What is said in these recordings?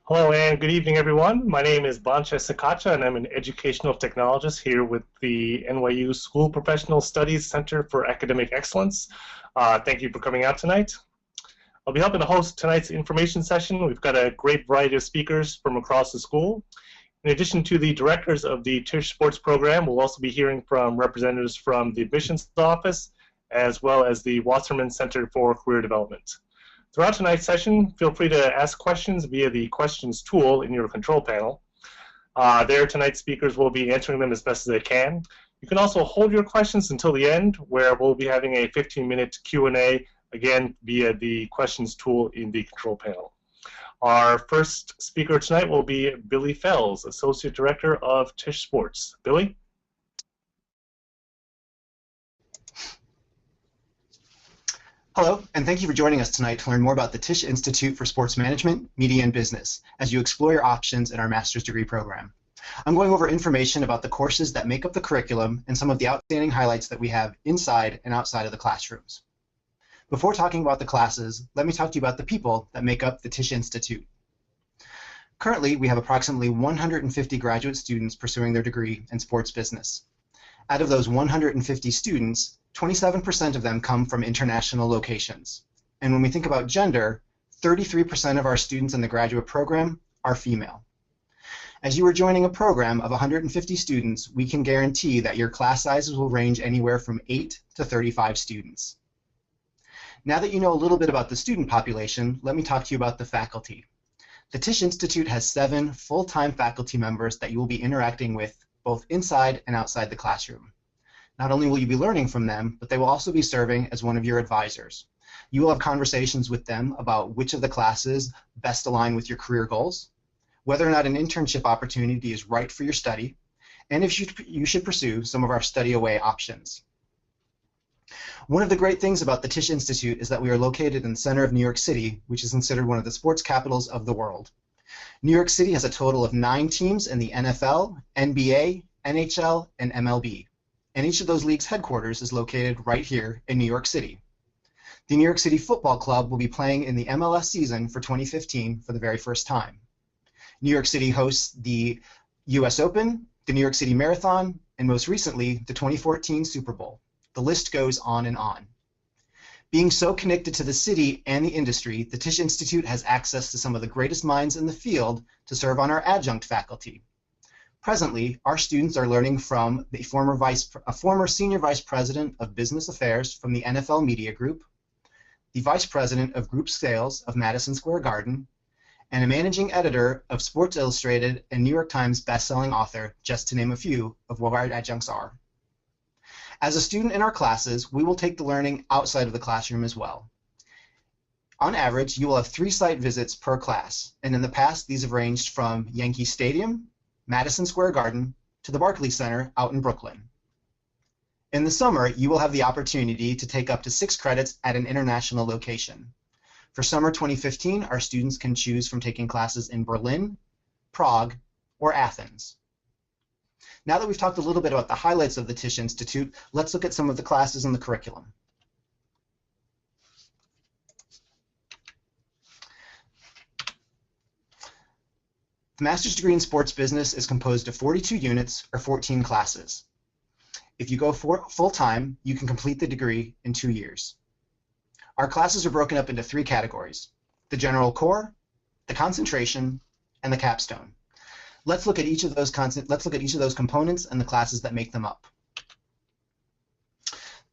Hello and good evening, everyone. My name is Bancha Sakacha, and I'm an educational technologist here with the NYU School Professional Studies Center for Academic Excellence. Thank you for coming out tonight. I'll be helping to host tonight's information session. We've got a great variety of speakers from across the school. In addition to the directors of the Tisch Sports program, we'll also be hearing from representatives from the admissions office, as well as the Wasserman Center for Career Development. Throughout tonight's session, feel free to ask questions via the questions tool in your control panel. There, tonight's speakers will be answering them as best as they can. You can also hold your questions until the end, where we'll be having a 15-minute Q&A, again, via the questions tool in the control panel. Our first speaker tonight will be Billy Fells, Associate Director of Tisch Sports. Billy? Hello, and thank you for joining us tonight to learn more about the Tisch Institute for Sports Management, Media, and Business as you explore your options in our master's degree program. I'm going over information about the courses that make up the curriculum and some of the outstanding highlights that we have inside and outside of the classrooms. Before talking about the classes, let me talk to you about the people that make up the Tisch Institute. Currently, we have approximately 150 graduate students pursuing their degree in sports business. Out of those 150 students, 27% of them come from international locations. And when we think about gender, 33% of our students in the graduate program are female. As you are joining a program of 150 students, we can guarantee that your class sizes will range anywhere from 8 to 35 students. Now that you know a little bit about the student population, let me talk to you about the faculty. The Tisch Institute has 7 full-time faculty members that you will be interacting with both inside and outside the classroom. Not only will you be learning from them, but they will also be serving as one of your advisors. You will have conversations with them about which of the classes best align with your career goals, whether or not an internship opportunity is right for your study, and if you should pursue some of our study away options. One of the great things about the Tisch Institute is that we are located in the center of New York City, which is considered one of the sports capitals of the world. New York City has a total of 9 teams in the NFL, NBA, NHL, and MLB. And each of those leagues' headquarters is located right here in New York City. The New York City Football Club will be playing in the MLS season for 2015 for the very first time. New York City hosts the US Open, the New York City Marathon, and most recently, the 2014 Super Bowl. The list goes on and on. Being so connected to the city and the industry, the Tisch Institute has access to some of the greatest minds in the field to serve on our adjunct faculty. Presently, our students are learning from a former Senior Vice President of Business Affairs from the NFL Media Group, the Vice President of Group Sales of Madison Square Garden, and a Managing Editor of Sports Illustrated and New York Times best-selling author, just to name a few of what our adjuncts are. As a student in our classes, we will take the learning outside of the classroom as well. On average, you will have 3 site visits per class, and in the past, these have ranged from Yankee Stadium, Madison Square Garden, to the Barclays Center out in Brooklyn. In the summer, you will have the opportunity to take up to 6 credits at an international location. For summer 2015, our students can choose from taking classes in Berlin, Prague, or Athens. Now that we've talked a little bit about the highlights of the Tisch Institute, let's look at some of the classes in the curriculum. The master's degree in sports business is composed of 42 units or 14 classes. If you go full-time, you can complete the degree in 2 years. Our classes are broken up into 3 categories: the general core, the concentration, and the capstone. Let's look at each of those components and the classes that make them up.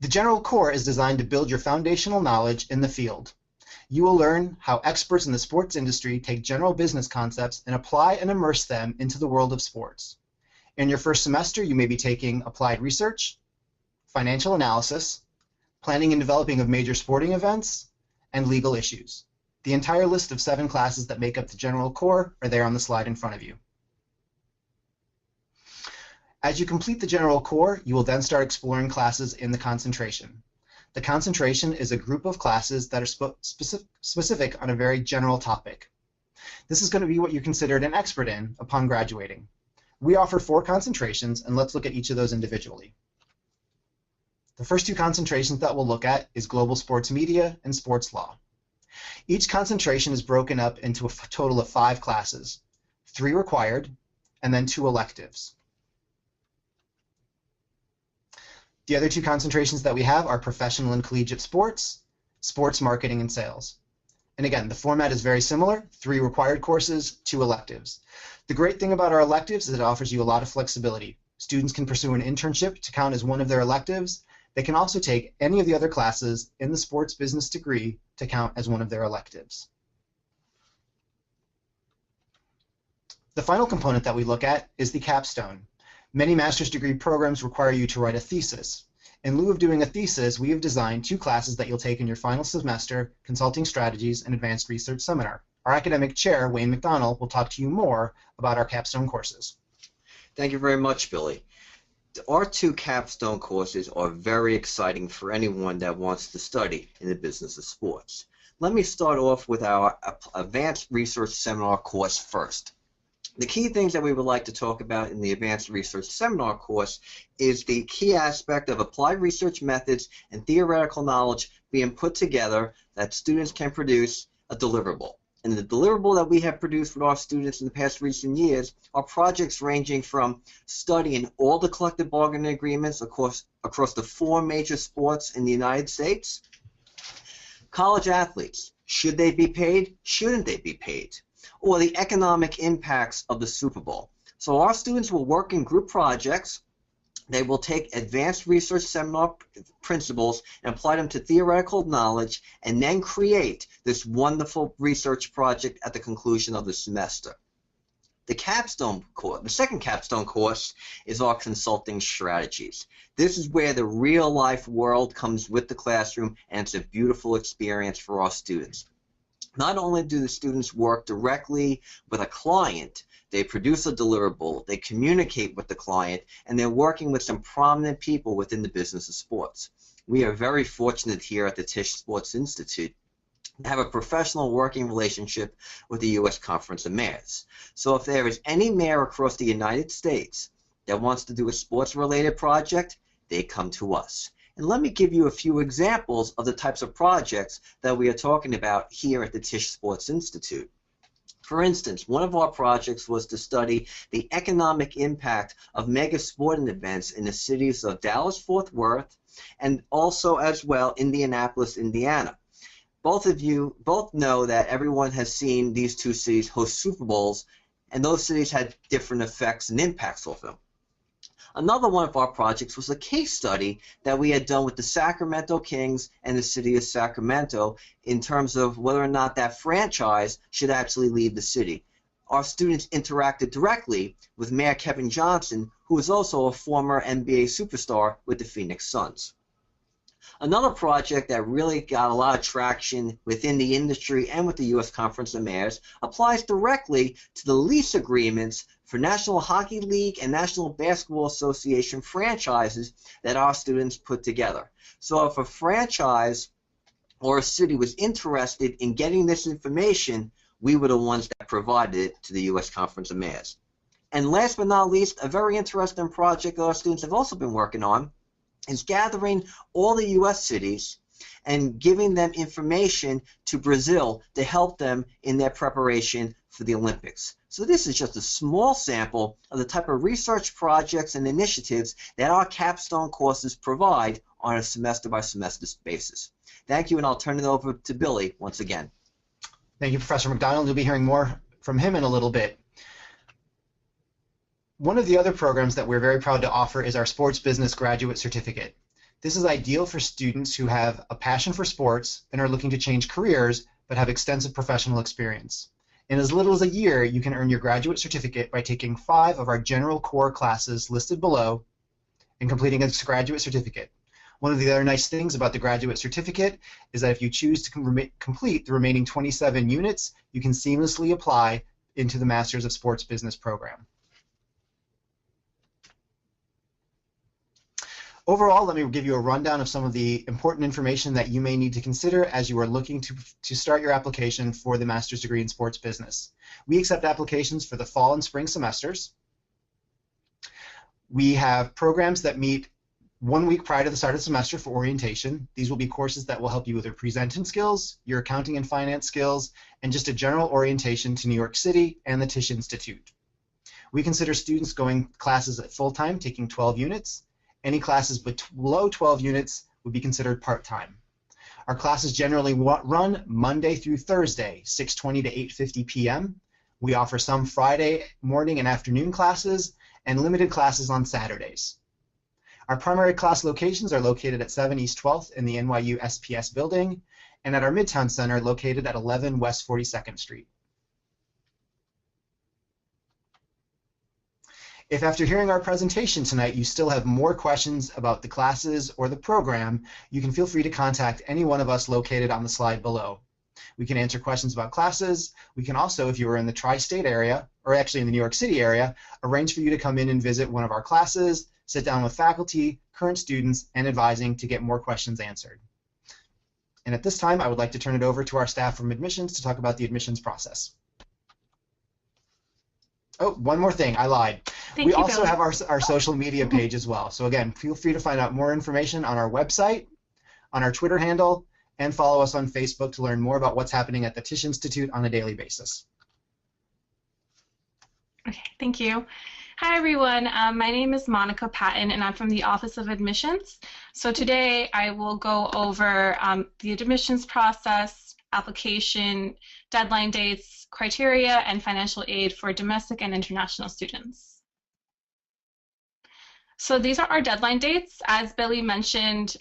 The general core is designed to build your foundational knowledge in the field. You will learn how experts in the sports industry take general business concepts and apply and immerse them into the world of sports. In your first semester, you may be taking applied research, financial analysis, planning and developing of major sporting events, and legal issues. The entire list of 7 classes that make up the general core are there on the slide in front of you. As you complete the general core, you will then start exploring classes in the concentration. The concentration is a group of classes that are specific on a very general topic. This is going to be what you're considered an expert in upon graduating. We offer 4 concentrations, and let's look at each of those individually. The first 2 concentrations that we'll look at is global sports media and sports law. Each concentration is broken up into a total of 5 classes, 3 required, and then 2 electives. The other 2 concentrations that we have are professional and collegiate sports, sports marketing, and sales. And again, the format is very similar, 3 required courses, 2 electives. The great thing about our electives is it offers you a lot of flexibility. Students can pursue an internship to count as one of their electives. They can also take any of the other classes in the sports business degree to count as one of their electives. The final component that we look at is the capstone. Many master's degree programs require you to write a thesis. In lieu of doing a thesis, we have designed 2 classes that you'll take in your final semester, Consulting Strategies and Advanced Research Seminar. Our academic chair, Wayne McDonald, will talk to you more about our capstone courses. Thank you very much, Billy. Our 2 capstone courses are very exciting for anyone that wants to study in the business of sports. Let me start off with our Advanced Research Seminar course first. The key things that we would like to talk about in the Advanced Research Seminar course is the key aspect of applied research methods and theoretical knowledge being put together that students can produce a deliverable. And the deliverable that we have produced with our students in the past recent years are projects ranging from studying all the collective bargaining agreements across the 4 major sports in the United States. College athletes, should they be paid? Shouldn't they be paid? Or the economic impacts of the Super Bowl. So our students will work in group projects. They will take advanced research seminar principles and apply them to theoretical knowledge and then create this wonderful research project at the conclusion of the semester. The capstone course, the second capstone course, is our consulting strategies. This is where the real life world comes with the classroom, and it's a beautiful experience for our students. Not only do the students work directly with a client, they produce a deliverable, they communicate with the client, and they're working with some prominent people within the business of sports. We are very fortunate here at the Tisch Sports Institute to have a professional working relationship with the U.S. Conference of Mayors. So if there is any mayor across the United States that wants to do a sports-related project, they come to us. And let me give you a few examples of the types of projects that we are talking about here at the Tisch Sports Institute. For instance, one of our projects was to study the economic impact of mega sporting events in the cities of Dallas-Fort Worth and also as well Indianapolis, Indiana. Both of you know that everyone has seen these 2 cities host Super Bowls, and those cities had different effects and impacts of them. Another one of our projects was a case study that we had done with the Sacramento Kings and the city of Sacramento in terms of whether or not that franchise should actually leave the city. Our students interacted directly with Mayor Kevin Johnson, who is also a former NBA superstar with the Phoenix Suns. Another project that really got a lot of traction within the industry and with the U.S. Conference of Mayors applies directly to the lease agreements for National Hockey League and National Basketball Association franchises that our students put together. So if a franchise or a city was interested in getting this information, we were the ones that provided it to the U.S. Conference of Mayors. And last but not least, a very interesting project our students have also been working on is gathering all the U.S. cities and giving them information to Brazil to help them in their preparation for the Olympics. So this is just a small sample of the type of research projects and initiatives that our capstone courses provide on a semester-by-semester basis. Thank you, and I'll turn it over to Billy once again. Thank you, Professor McDonald. You'll be hearing more from him in a little bit. One of the other programs that we're very proud to offer is our Sports Business Graduate Certificate. This is ideal for students who have a passion for sports and are looking to change careers but have extensive professional experience. In as little as a year, you can earn your graduate certificate by taking 5 of our general core classes listed below and completing a graduate certificate. One of the other nice things about the graduate certificate is that if you choose to complete the remaining 27 units, you can seamlessly apply into the Masters of Sports Business program. Overall, let me give you a rundown of some of the important information that you may need to consider as you are looking to start your application for the master's degree in sports business. We accept applications for the fall and spring semesters. We have programs that meet 1 week prior to the start of the semester for orientation. These will be courses that will help you with your presenting skills, your accounting and finance skills, and just a general orientation to New York City and the Tisch Institute. We consider students going classes at full-time, taking 12 units. Any classes below 12 units would be considered part-time. Our classes generally run Monday through Thursday, 6:20 to 8:50 p.m. We offer some Friday morning and afternoon classes and limited classes on Saturdays. Our primary class locations are located at 7 East 12th in the NYU SPS building and at our Midtown Center located at 11 West 42nd Street. If after hearing our presentation tonight you still have more questions about the classes or the program, you can feel free to contact any one of us located on the slide below. We can answer questions about classes. We can also, if you are in the tri-state area, or actually in the New York City area, arrange for you to come in and visit one of our classes, sit down with faculty, current students, and advising to get more questions answered. And at this time, I would like to turn it over to our staff from admissions to talk about the admissions process. Oh, one more thing, I lied. We also have our social media page as well. So again, feel free to find out more information on our website, on our Twitter handle, and follow us on Facebook to learn more about what's happening at the Tisch Institute on a daily basis. Okay, thank you. Hi everyone, my name is Monica Patton and I'm from the Office of Admissions. So today I will go over the admissions process, application, deadline dates, criteria, and financial aid for domestic and international students. So these are our deadline dates. As Billy mentioned,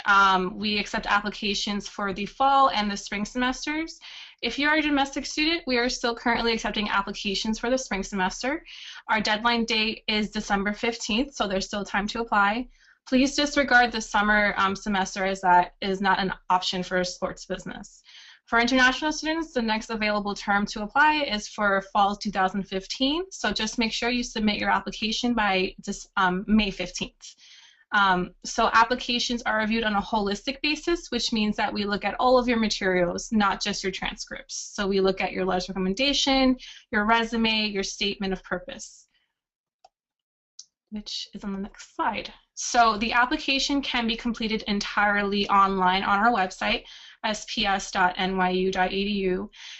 we accept applications for the fall and the spring semesters. If you are a domestic student, we are still currently accepting applications for the spring semester. Our deadline date is December 15th, so there's still time to apply. Please disregard the summer semester as that is not an option for sports business. For international students, the next available term to apply is for fall 2015, so just make sure you submit your application by May 15th. So applications are reviewed on a holistic basis, which means that we look at all of your materials, not just your transcripts. So we look at your letter of recommendation, your resume, your statement of purpose, which is on the next slide. So the application can be completed entirely online on our website, sps.nyu.edu.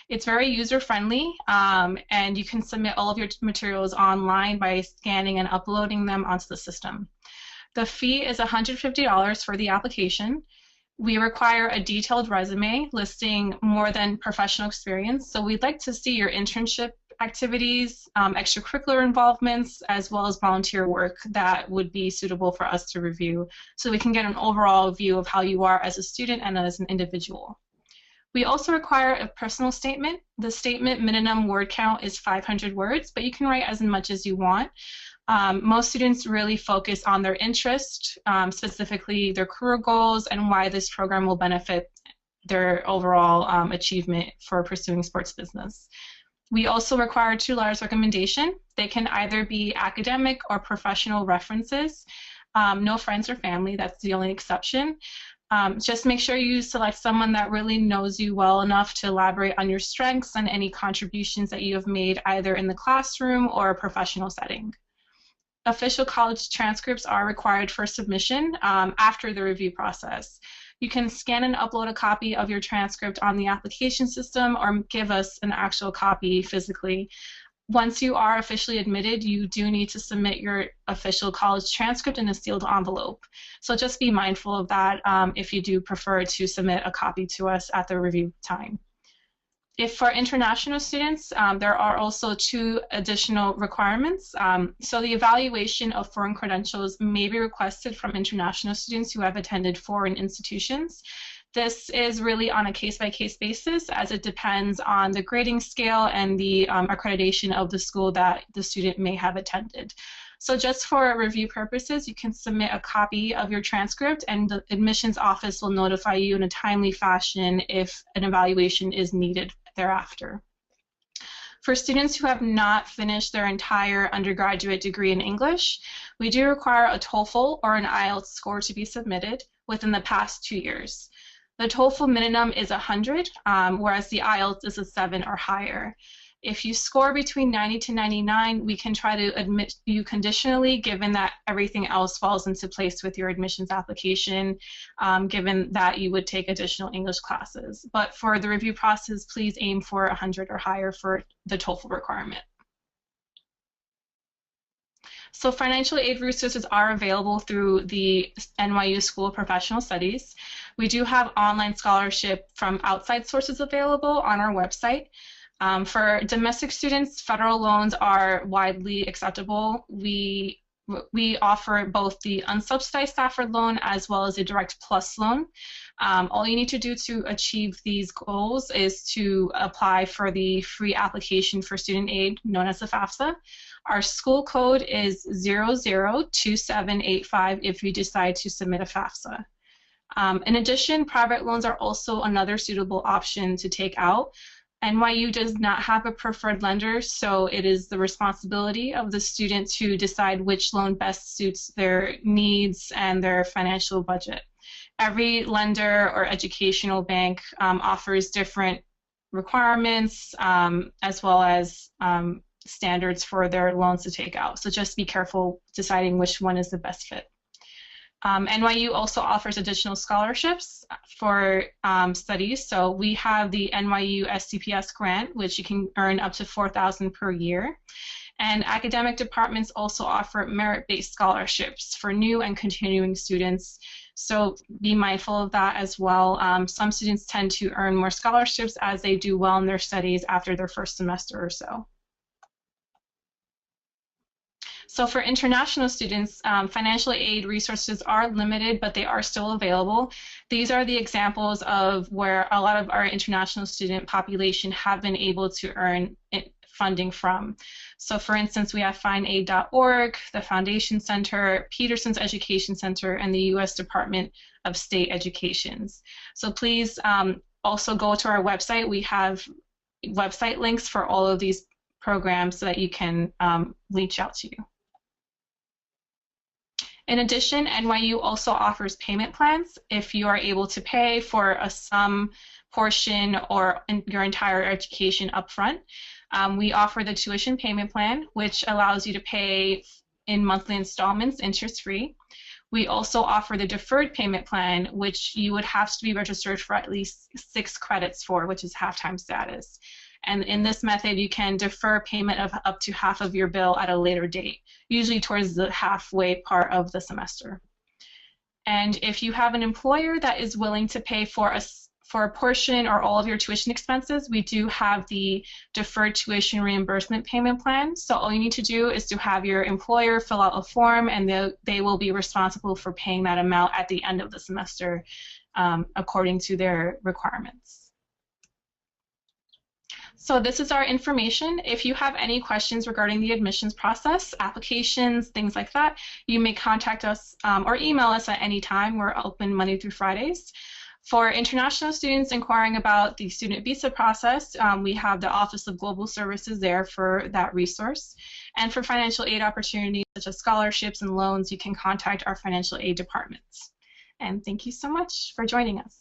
It's very user-friendly, and you can submit all of your materials online by scanning and uploading them onto the system. The fee is $150 for the application. We require a detailed resume listing more than professional experience, so we'd like to see your internship activities, extracurricular involvements, as well as volunteer work that would be suitable for us to review so we can get an overall view of how you are as a student and as an individual. We also require a personal statement. The statement minimum word count is 500 words, but you can write as much as you want. Most students really focus on their interest, specifically their career goals and why this program will benefit their overall achievement for pursuing sports business. We also require 2 letters of recommendation. They can either be academic or professional references. No friends or family, that's the only exception. Just make sure you select someone that really knows you well enough to elaborate on your strengths and any contributions that you have made either in the classroom or a professional setting. Official college transcripts are required for submission after the review process. You can scan and upload a copy of your transcript on the application system or give us an actual copy physically. Once you are officially admitted, you do need to submit your official college transcript in a sealed envelope. So just be mindful of that if you do prefer to submit a copy to us at the review time. If for international students, there are also 2 additional requirements. So the evaluation of foreign credentials may be requested from international students who have attended foreign institutions. This is really on a case-by-case basis, as it depends on the grading scale and the accreditation of the school that the student may have attended. So just for review purposes, you can submit a copy of your transcript and the admissions office will notify you in a timely fashion if an evaluation is needed thereafter. For students who have not finished their entire undergraduate degree in English, we do require a TOEFL or an IELTS score to be submitted within the past 2 years. The TOEFL minimum is 100, whereas the IELTS is a 7 or higher. If you score between 90 to 99, we can try to admit you conditionally, given that everything else falls into place with your admissions application, given that you would take additional English classes. But for the review process, please aim for 100 or higher for the TOEFL requirement. So financial aid resources are available through the NYU School of Professional Studies. We do have online scholarship from outside sources available on our website. For domestic students, federal loans are widely acceptable. We offer both the unsubsidized Stafford loan as well as a direct plus loan. All you need to do to achieve these goals is to apply for the free application for student aid known as the FAFSA. Our school code is 002785 if you decide to submit a FAFSA. In addition, private loans are also another suitable option to take out. NYU does not have a preferred lender, so it is the responsibility of the student to decide which loan best suits their needs and their financial budget. Every lender or educational bank offers different requirements as well as standards for their loans to take out. So just be careful deciding which one is the best fit. NYU also offers additional scholarships for studies. So we have the NYU SPS grant, which you can earn up to $4,000 per year. And academic departments also offer merit-based scholarships for new and continuing students. So be mindful of that as well. Some students tend to earn more scholarships as they do well in their studies after their first semester or so. So for international students, financial aid resources are limited, but they are still available. These are the examples of where a lot of our international student population have been able to earn funding from. So for instance, we have findaid.org, the Foundation Center, Peterson's Education Center, and the U.S. Department of State Educations. So please also go to our website. We have website links for all of these programs so that you can reach out to you. In addition, NYU also offers payment plans. If you are able to pay for a sum, portion, or your entire education upfront, we offer the tuition payment plan, which allows you to pay in monthly installments, interest-free. We also offer the deferred payment plan, which you would have to be registered for at least 6 credits for, which is half-time status. And in this method, you can defer payment of up to half of your bill at a later date, usually towards the halfway part of the semester. And if you have an employer that is willing to pay for a portion or all of your tuition expenses, we do have the deferred tuition reimbursement payment plan. So all you need to do is to have your employer fill out a form, and they will be responsible for paying that amount at the end of the semester according to their requirements. So this is our information. If you have any questions regarding the admissions process, applications, things like that, you may contact us or email us at any time. We're open Monday through Fridays. For international students inquiring about the student visa process, we have the Office of Global Services there for that resource. And for financial aid opportunities such as scholarships and loans, you can contact our financial aid departments. And thank you so much for joining us.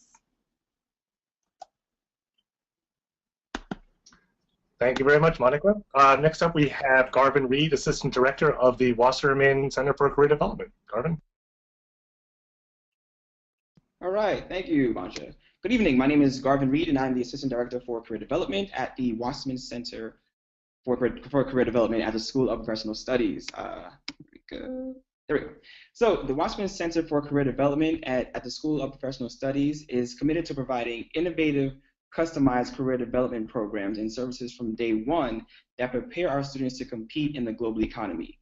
Thank you very much, Monica. Next up, we have Garvin Reed, Assistant Director of the Wasserman Center for Career Development. Garvin. All right, thank you, Mancha. Good evening. My name is Garvin Reed, and I'm the Assistant Director for Career Development at the Wasserman Center for Career Development at the School of Professional Studies. There we go. So the Wasserman Center for Career Development at the School of Professional Studies is committed to providing innovative, customized career development programs and services from day one that prepare our students to compete in the global economy.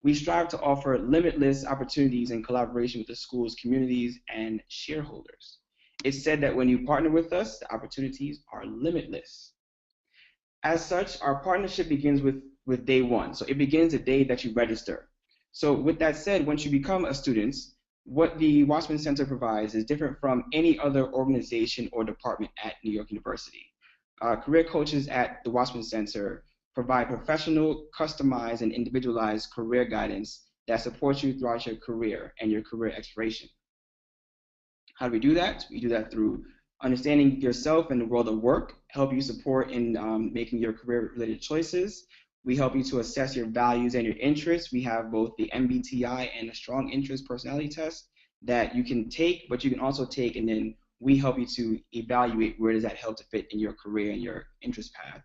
We strive to offer limitless opportunities in collaboration with the school's communities and shareholders. It's said that when you partner with us, the opportunities are limitless. As such, our partnership begins with day one. So it begins the day that you register. So with that said, once you become a student, what the Wasserman Center provides is different from any other organization or department at New York University. Career coaches at the Wasserman Center provide professional, customized, and individualized career guidance that supports you throughout your career and your career exploration. How do we do that? We do that through understanding yourself and the world of work, help you support in making your career-related choices. We help you to assess your values and your interests. We have both the MBTI and a strong interest personality test that you can take, but you can also take, and then we help you to evaluate where does that help to fit in your career and your interest path.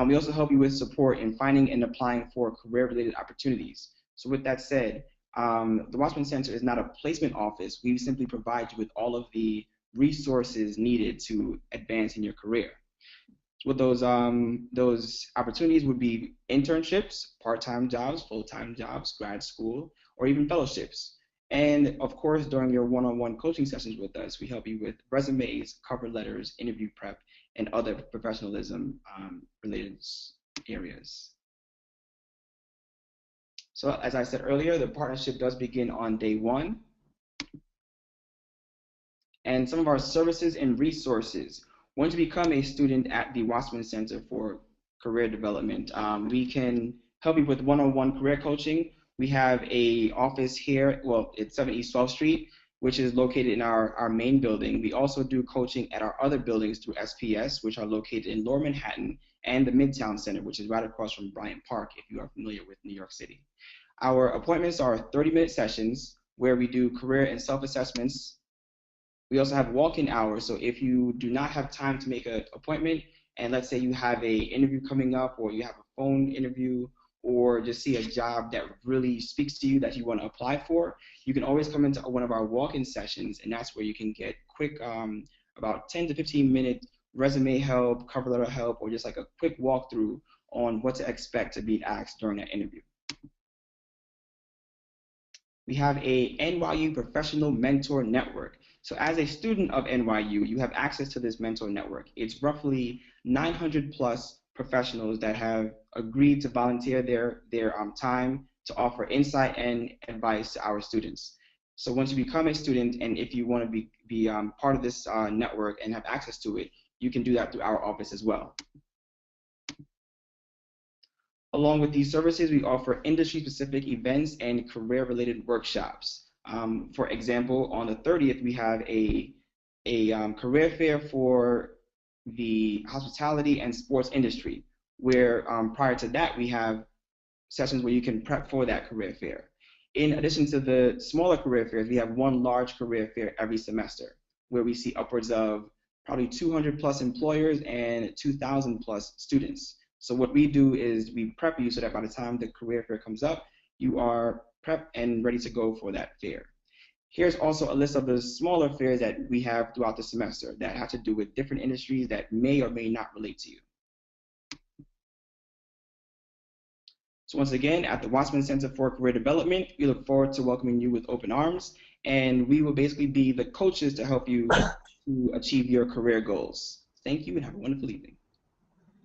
We also help you with support in finding and applying for career-related opportunities. So with that said, the Wasserman Center is not a placement office. We simply provide you with all of the resources needed to advance in your career. With those opportunities would be internships, part-time jobs, full-time jobs, grad school, or even fellowships. And of course, during your one-on-one coaching sessions with us, we help you with resumes, cover letters, interview prep, and other professionalism related areas. So as I said earlier, the partnership does begin on day one. And some of our services and resources. Once you become a student at the Wasserman Center for Career Development, we can help you with one-on-one career coaching. We have an office here, well, it's 7 East 12th Street, which is located in our main building. We also do coaching at our other buildings through SPS, which are located in Lower Manhattan, and the Midtown Center, which is right across from Bryant Park, if you are familiar with New York City. Our appointments are 30-minute sessions where we do career and self-assessments. We also have walk-in hours, so if you do not have time to make an appointment, and let's say you have an interview coming up, or you have a phone interview, or just see a job that really speaks to you that you want to apply for, you can always come into one of our walk-in sessions, and that's where you can get quick, about 10 to 15-minute resume help, cover letter help, or just like a quick walkthrough on what to expect to be asked during that interview. We have a NYU Professional Mentor Network. So as a student of NYU, you have access to this mentor network. It's roughly 900 plus professionals that have agreed to volunteer their time to offer insight and advice to our students. So once you become a student, and if you want to be part of this network and have access to it, you can do that through our office as well. Along with these services, we offer industry-specific events and career-related workshops. For example, on the 30th, we have a career fair for the hospitality and sports industry, where prior to that, we have sessions where you can prep for that career fair. In addition to the smaller career fairs, we have one large career fair every semester, where we see upwards of probably 200 plus employers and 2,000 plus students. So what we do is we prep you so that by the time the career fair comes up, you are prepped and ready to go for that fair. Here's also a list of the smaller fairs that we have throughout the semester that have to do with different industries that may or may not relate to you. So once again, at the Wasserman Center for Career Development, we look forward to welcoming you with open arms, and we will basically be the coaches to help you to achieve your career goals. Thank you and have a wonderful evening.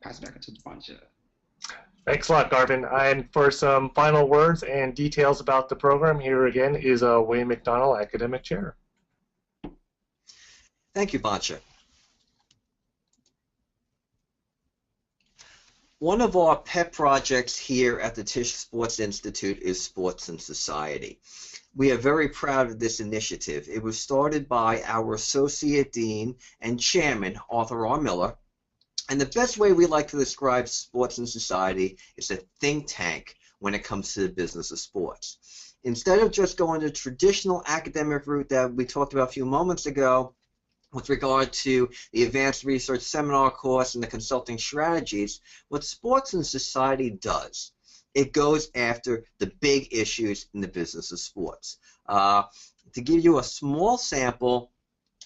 Pass it back to Devoncha. Thanks a lot, Garvin. And for some final words and details about the program, here again is Wayne McDonald, Academic Chair. Thank you, Boncha. One of our pet projects here at the Tisch Sports Institute is Sports and Society. We are very proud of this initiative. It was started by our Associate Dean and Chairman, Arthur R. Miller. And the best way we like to describe Sports and Society is a think tank when it comes to the business of sports. Instead of just going the traditional academic route that we talked about a few moments ago with regard to the advanced research seminar course and the consulting strategies, what Sports and Society does, it goes after the big issues in the business of sports. To give you a small sample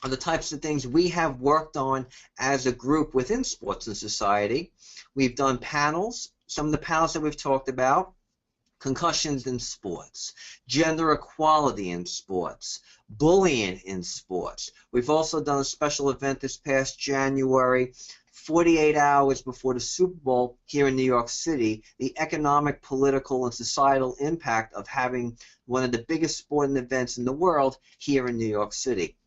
are the types of things we have worked on as a group within Sports and Society. We've done panels, some of the panels that we've talked about, concussions in sports, gender equality in sports, bullying in sports. We've also done a special event this past January, 48 hours before the Super Bowl here in New York City, the economic, political, and societal impact of having one of the biggest sporting events in the world here in New York City.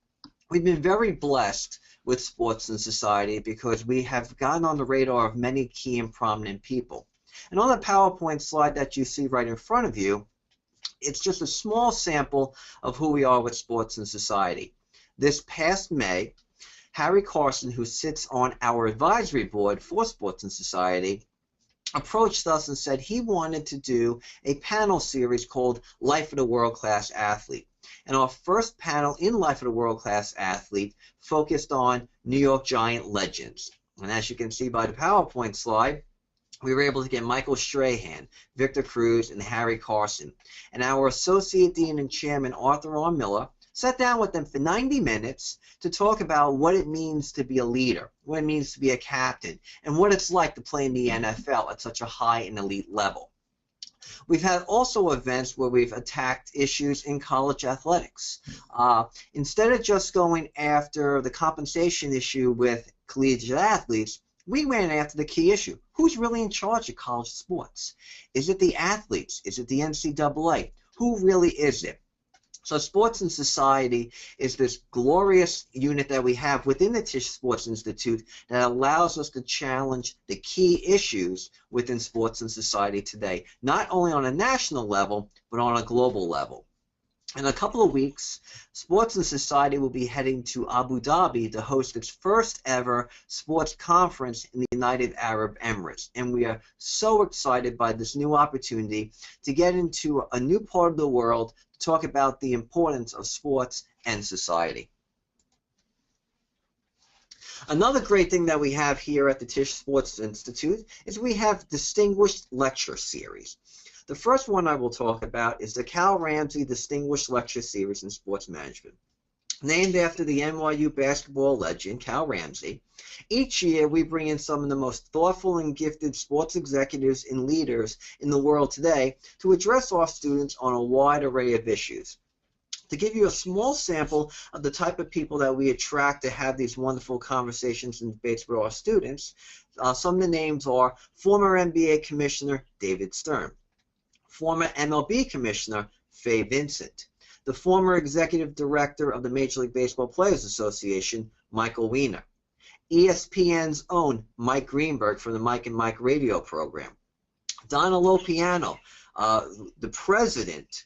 We've been very blessed with Sports and Society because we have gotten on the radar of many key and prominent people. And on the PowerPoint slide that you see right in front of you, it's just a small sample of who we are with Sports and Society. This past May, Harry Carson, who sits on our advisory board for Sports and Society, approached us and said he wanted to do a panel series called Life of the World-Class Athlete. And our first panel in Life of the World-Class Athlete focused on New York Giant legends. And as you can see by the PowerPoint slide, we were able to get Michael Strahan, Victor Cruz, and Harry Carson. And our Associate Dean and Chairman, Arthur R. Miller, sat down with them for 90 minutes to talk about what it means to be a leader, what it means to be a captain, and what it's like to play in the NFL at such a high and elite level. We've had also events where we've attacked issues in college athletics. Instead of just going after the compensation issue with collegiate athletes, we ran after the key issue. Who's really in charge of college sports? Is it the athletes? Is it the NCAA? Who really is it? So Sports and Society is this glorious unit that we have within the Tisch Sports Institute that allows us to challenge the key issues within Sports and Society today, not only on a national level, but on a global level. In a couple of weeks, Sports and Society will be heading to Abu Dhabi to host its first ever sports conference in the United Arab Emirates. And we are so excited by this new opportunity to get into a new part of the world to talk about the importance of sports and society. Another great thing that we have here at the Tisch Sports Institute is we have distinguished lecture series. The first one I will talk about is the Cal Ramsey Distinguished Lecture Series in Sports Management. Named after the NYU basketball legend, Cal Ramsey, each year we bring in some of the most thoughtful and gifted sports executives and leaders in the world today to address our students on a wide array of issues. To give you a small sample of the type of people that we attract to have these wonderful conversations and debates with our students, some of the names are former NBA Commissioner David Stern, former MLB Commissioner Fay Vincent, the former Executive Director of the Major League Baseball Players Association, Michael Weiner, ESPN's own Mike Greenberg from the Mike and Mike radio program, Donna Lopiano, the president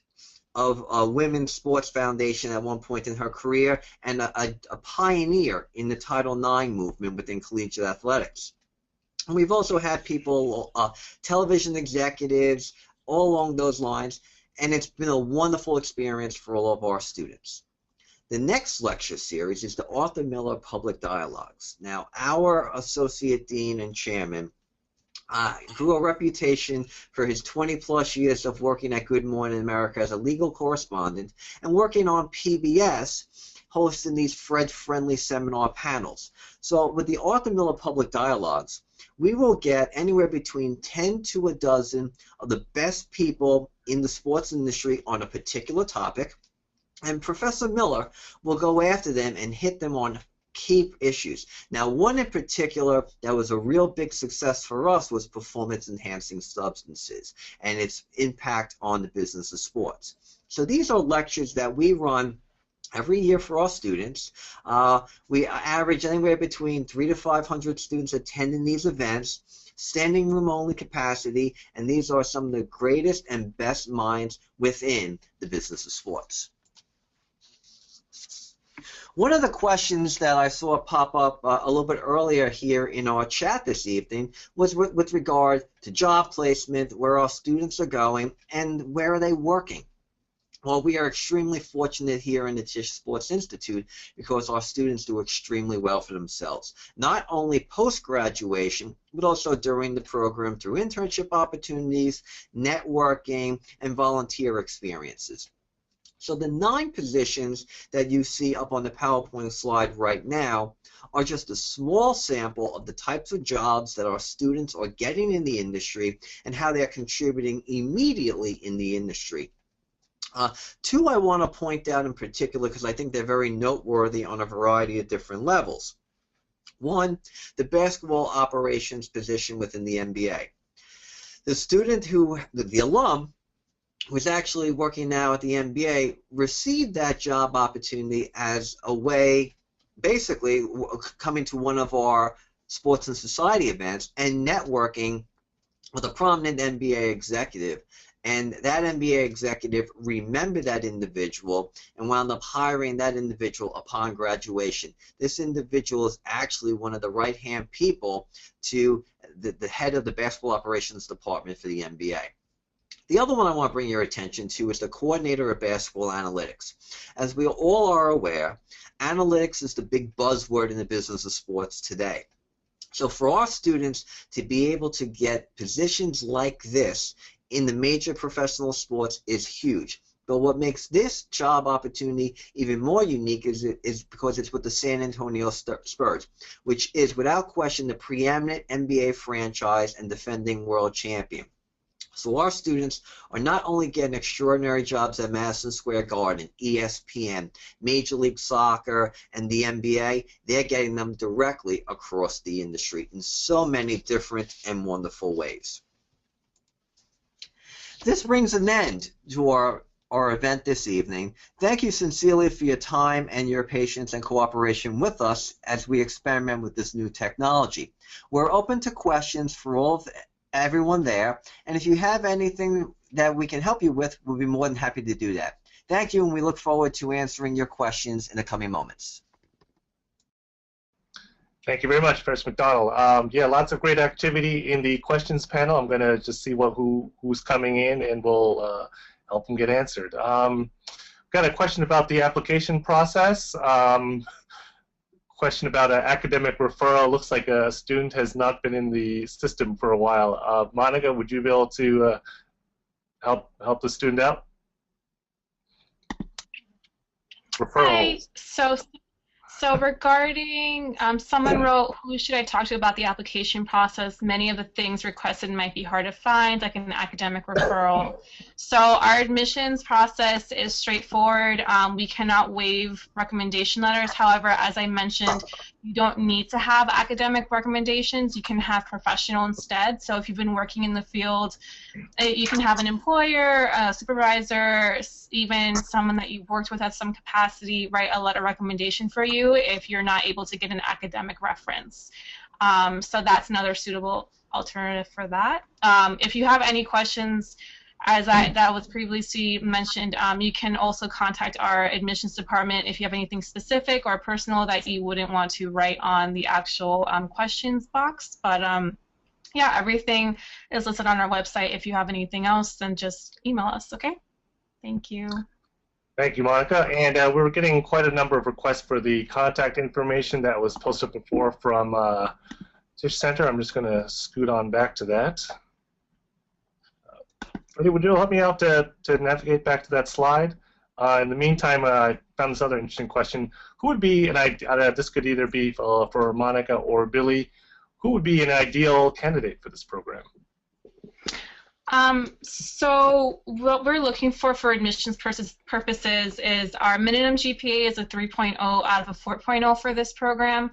of Women's Sports Foundation at one point in her career, and a pioneer in the Title IX movement within collegiate athletics. And we've also had people, television executives, all along those lines, and it's been a wonderful experience for all of our students. The next lecture series is the Arthur Miller Public Dialogues. Now, our Associate Dean and Chairman grew a reputation for his 20-plus years of working at Good Morning America as a legal correspondent and working on PBS, hosting these Fred-friendly seminar panels. So with the Arthur Miller Public Dialogues, we will get anywhere between 10 to a dozen of the best people in the sports industry on a particular topic, and Professor Miller will go after them and hit them on key issues. Now, one in particular that was a real big success for us was performance-enhancing substances and its impact on the business of sports. So these are lectures that we run every year for our students. We average anywhere between 300 to 500 students attending these events, standing room only capacity, and these are some of the greatest and best minds within the business of sports. One of the questions that I saw pop up a little bit earlier here in our chat this evening was with regard to job placement, where our students are going, and where are they working. Well, we are extremely fortunate here in the Tisch Sports Institute because our students do extremely well for themselves, not only post-graduation, but also during the program through internship opportunities, networking, and volunteer experiences. So the 9 positions that you see up on the PowerPoint slide right now are just a small sample of the types of jobs that our students are getting in the industry and how they're contributing immediately in the industry. 2 I want to point out in particular because I think they're very noteworthy on a variety of different levels. 1, the basketball operations position within the NBA. The student the alum, who's actually working now at the NBA, received that job opportunity as a way, basically, coming to one of our Sports and Society events and networking with a prominent NBA executive And that MBA executive remembered that individual and wound up hiring that individual upon graduation. This individual is actually one of the right-hand people to the head of the basketball operations department for the NBA. The other one I want to bring your attention to is the coordinator of basketball analytics. As we all are aware, analytics is the big buzzword in the business of sports today. So for our students to be able to get positions like this in the major professional sports is huge. But what makes this job opportunity even more unique is because it's with the San Antonio Spurs, which is without question the preeminent NBA franchise and defending world champion. So our students are not only getting extraordinary jobs at Madison Square Garden, ESPN, Major League Soccer, and the NBA, they're getting them directly across the industry in so many different and wonderful ways. This brings an end to our event this evening. Thank you sincerely for your time and your patience and cooperation with us as we experiment with this new technology. We're open to questions for everyone there, and if you have anything that we can help you with, we'll be more than happy to do that. Thank you, and we look forward to answering your questions in the coming moments. Thank you very much, Professor McDonald. Yeah, lots of great activity in the questions panel. I'm going to just see who's coming in, and we'll help them get answered. Got a question about the application process. Question about an academic referral. Looks like a student has not been in the system for a while. Monica, would you be able to help the student out? Referrals. Hi. So regarding, someone wrote, who should I talk to about the application process? Many of the things requested might be hard to find, like an academic referral. So our admissions process is straightforward. We cannot waive recommendation letters. However, as I mentioned, you don't need to have academic recommendations. You can have professional instead. So if you've been working in the field, you can have an employer, a supervisor, even someone that you've worked with at some capacity write a letter recommendation for you if you're not able to get an academic reference. So that's another suitable alternative for that. If you have any questions, as that was previously mentioned, you can also contact our admissions department if you have anything specific or personal that you wouldn't want to write on the actual questions box. But yeah, everything is listed on our website. If you have anything else, then just email us, okay? Thank you. Thank you, Monica. And we're getting quite a number of requests for the contact information that was posted before from Tisch Center. I'm just going to scoot on back to that. Would you help me out to navigate back to that slide? In the meantime, I found this other interesting question. Who would be, and this could either be for Monica or Billy, who would be an ideal candidate for this program? So what we're looking for admissions purposes is our minimum GPA is a 3.0 out of a 4.0 for this program.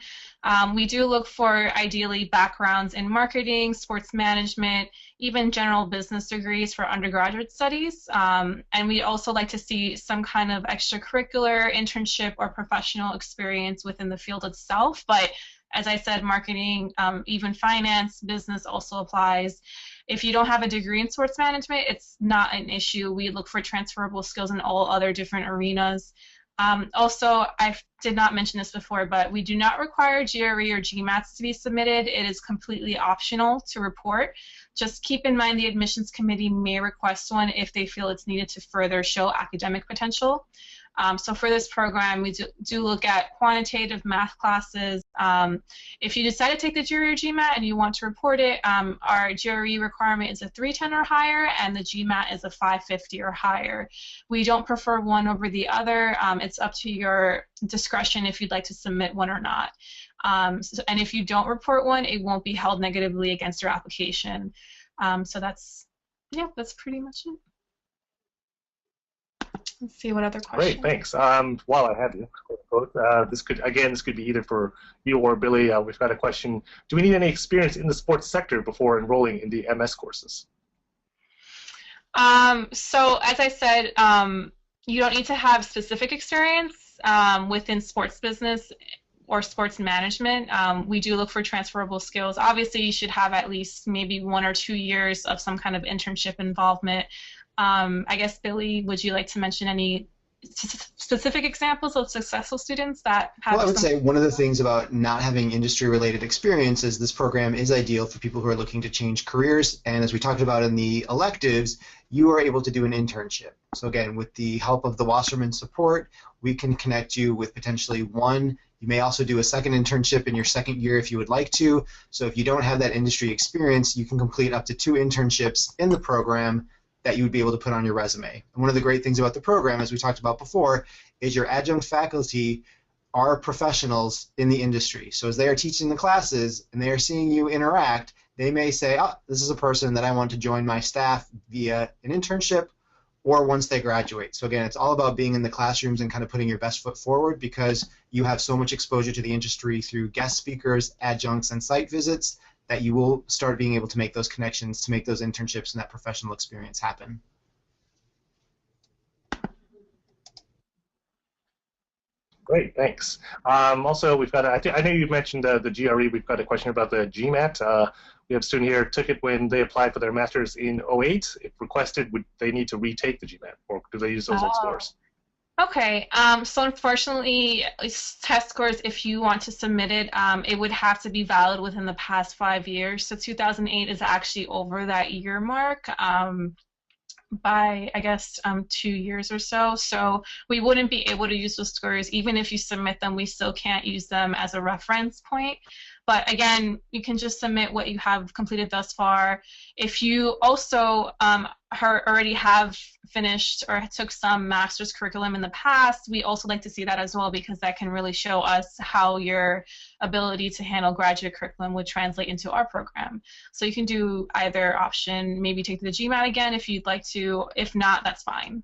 We do look for ideally backgrounds in marketing, sports management, even general business degrees for undergraduate studies. And we also like to see some kind of extracurricular internship or professional experience within the field itself. But as I said, marketing, even finance, business also applies. If you don't have a degree in sports management, it's not an issue. We look for transferable skills in all other different arenas. Also, I did not mention this before, but we do not require GRE or GMATs to be submitted. It is completely optional to report. Just keep in mind the admissions committee may request one if they feel it's needed to further show academic potential. So for this program, we do look at quantitative math classes. If you decide to take the GRE or GMAT and you want to report it, our GRE requirement is a 310 or higher, and the GMAT is a 550 or higher. We don't prefer one over the other. It's up to your discretion if you'd like to submit one or not. And if you don't report one, it won't be held negatively against your application. So that's pretty much it. Let's see what other questions. Great, thanks. While I have you, this could be either for you or Billy. We've got a question. Do we need any experience in the sports sector before enrolling in the MS courses? So as I said, you don't need to have specific experience within sports business or sports management. We do look for transferable skills. Obviously, you should have at least maybe 1 or 2 years of some kind of internship involvement. I guess, Billy, would you like to mention any specific examples of successful students that have Well, I would say one of the things about not having industry-related experience is this program is ideal for people who are looking to change careers. And as we talked about in the electives, you are able to do an internship. So again, with the help of the Wasserman support, we can connect you with potentially one. You may also do a second internship in your second year if you would like to. So if you don't have that industry experience, you can complete up to 2 internships in the program that you would be able to put on your resume. And one of the great things about the program, as we talked about before, is your adjunct faculty are professionals in the industry. So as they are teaching the classes and they are seeing you interact, they may say, oh, this is a person that I want to join my staff via an internship or once they graduate. So again, it's all about being in the classrooms and kind of putting your best foot forward because you have so much exposure to the industry through guest speakers, adjuncts, and site visits that you will start being able to make those connections to make those internships and that professional experience happen. Great, thanks. Also, we've got, I know you mentioned the GRE. We've got a question about the GMAT. We have a student here took it when they applied for their master's in '08. If requested, would they need to retake the GMAT, or do they use those old scores? Okay, so unfortunately, test scores, if you want to submit it, it would have to be valid within the past 5 years. So 2008 is actually over that year mark by, I guess, 2 years or so. So we wouldn't be able to use those scores. Even if you submit them, we still can't use them as a reference point. But again, you can just submit what you have completed thus far. If you also already have finished or took some master's curriculum in the past, we also like to see that as well because that can really show us how your ability to handle graduate curriculum would translate into our program. So you can do either option, maybe take the GMAT again if you'd like to. If not, that's fine.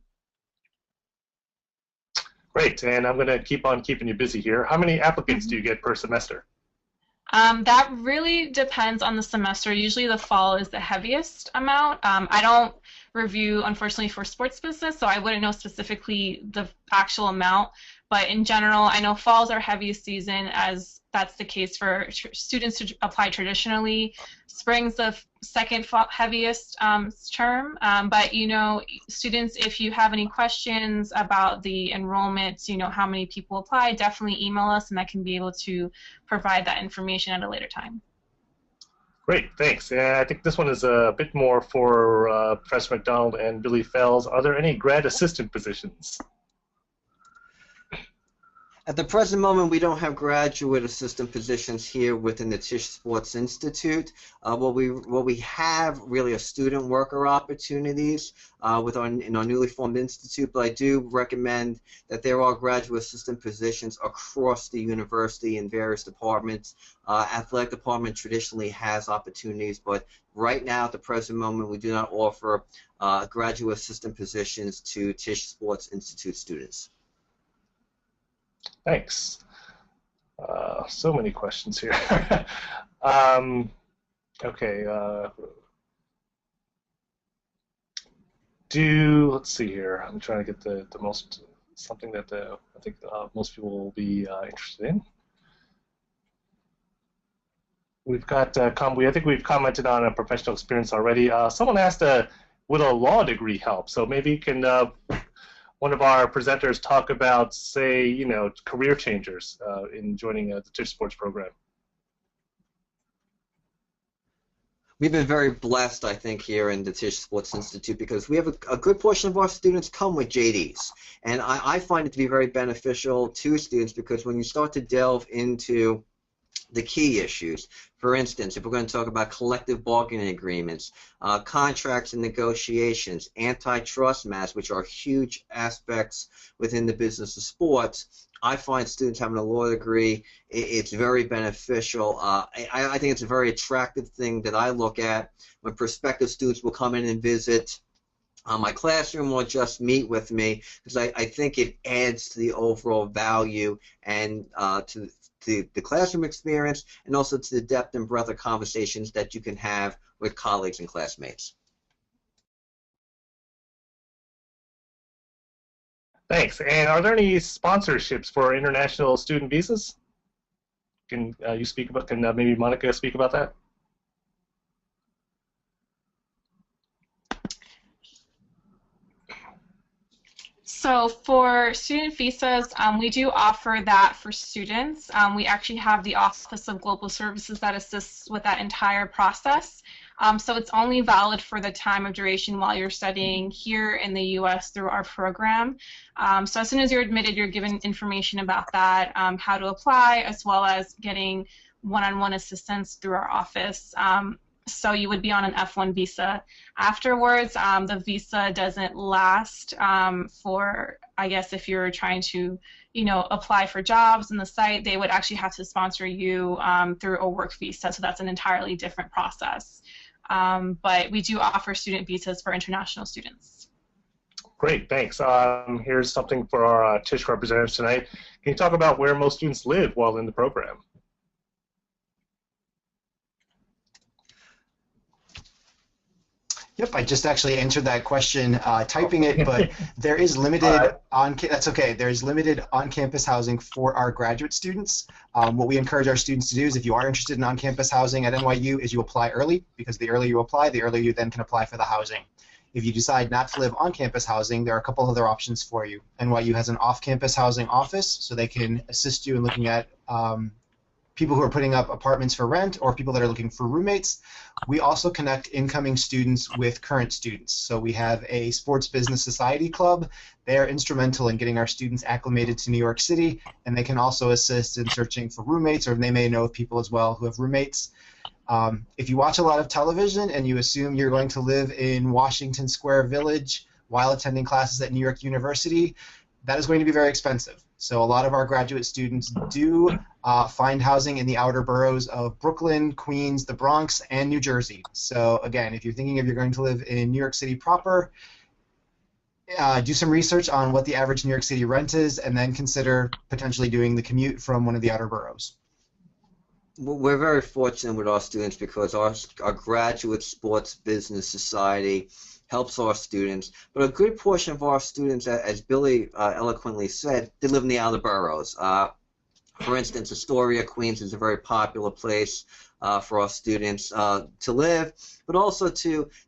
Great, and I'm going to keep on keeping you busy here. How many applicants do you get per semester? That really depends on the semester. Usually the fall is the heaviest amount. I don't review, unfortunately, for sports business, so I wouldn't know specifically the actual amount. But in general, I know fall is our heaviest season, as that's the case for students who apply traditionally. Spring's the second heaviest term. But, you know, students, if you have any questions about the enrollments, you know, how many people apply, definitely email us, and I can be able to provide that information at a later time. Great, thanks. I think this one is a bit more for Professor McDonald and Billy Fells. Are there any grad assistant positions? At the present moment, we don't have graduate assistant positions here within the Tisch Sports Institute. What we have really are student worker opportunities in our newly formed institute, but I do recommend that there are graduate assistant positions across the university in various departments. Athletic department traditionally has opportunities, but right now at the present moment we do not offer graduate assistant positions to Tisch Sports Institute students. Thanks. So many questions here. Okay. Let's see here. I'm trying to get the most, something that I think most people will be interested in. We've got, I think we've commented on a professional experience already. Someone asked, would a law degree help? So maybe you can one of our presenters talk about, say, you know, career changers in joining the Tisch Sports program. We've been very blessed, I think, here in the Tisch Sports Institute because we have a good portion of our students come with JDs. And I find it to be very beneficial to students because when you start to delve into the key issues. For instance, if we're going to talk about collective bargaining agreements, contracts and negotiations, antitrust matters, which are huge aspects within the business of sports, I find students having a law degree, it's very beneficial. I think it's a very attractive thing that I look at when prospective students will come in and visit my classroom or just meet with me because I think it adds to the overall value and to the classroom experience and also to the depth and breadth of conversations that you can have with colleagues and classmates. Thanks. And are there any sponsorships for international student visas? Can you speak about? Can maybe Monica speak about that? So for student visas, we do offer that for students. We actually have the Office of Global Services that assists with that entire process. So it's only valid for the time of duration while you're studying here in the U.S. through our program. So as soon as you're admitted, you're given information about that, how to apply, as well as getting one-on-one assistance through our office. So you would be on an F1 visa. Afterwards, the visa doesn't last for, I guess, if you're trying to, apply for jobs in the site, they would actually have to sponsor you through a work visa. So that's an entirely different process. But we do offer student visas for international students. Great, thanks. Here's something for our Tisch representatives tonight. Can you talk about where most students live while in the program? Yep, I just actually answered that question typing it, but there is limited that's okay. There's limited on-campus housing for our graduate students. What we encourage our students to do is, if you are interested in on-campus housing at NYU, is you apply early, because the earlier you apply, the earlier you then can apply for the housing. If you decide not to live on-campus housing, there are a couple other options for you. NYU has an off-campus housing office, so they can assist you in looking at people who are putting up apartments for rent or people that are looking for roommates. We also connect incoming students with current students. So we have a Sports Business Society club. They're instrumental in getting our students acclimated to New York City, and they can also assist in searching for roommates, or they may know of people as well who have roommates. If you watch a lot of television and you assume you're going to live in Washington Square Village while attending classes at New York University, that is going to be very expensive. So a lot of our graduate students do find housing in the outer boroughs of Brooklyn, Queens, the Bronx, and New Jersey. So again, if you're thinking if you're going to live in New York City proper, do some research on what the average New York City rent is, and then consider potentially doing the commute from one of the outer boroughs. We're very fortunate with our students because our Graduate Sports Business Society helps our students, but a good portion of our students, as Billy eloquently said, they live in the outer boroughs. For instance, Astoria, Queens is a very popular place for our students to live, but also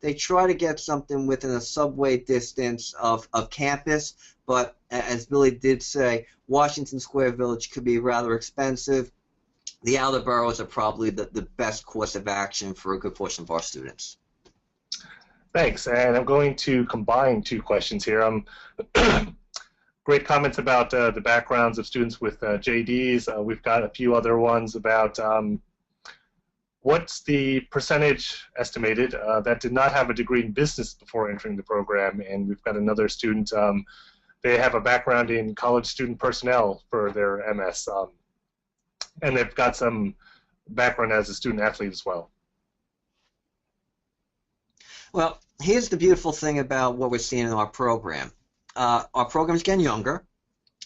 they try to get something within a subway distance of campus, but as Billy did say, Washington Square Village could be rather expensive. The outer boroughs are probably the best course of action for a good portion of our students. Thanks, and I'm going to combine two questions here. Great comments about the backgrounds of students with JDs. We've got a few other ones about what's the percentage estimated that did not have a degree in business before entering the program, and we've got another student, they have a background in college student personnel for their MS, and they've got some background as a student athlete as well. Well, here's the beautiful thing about what we're seeing in our program. Our program's getting younger,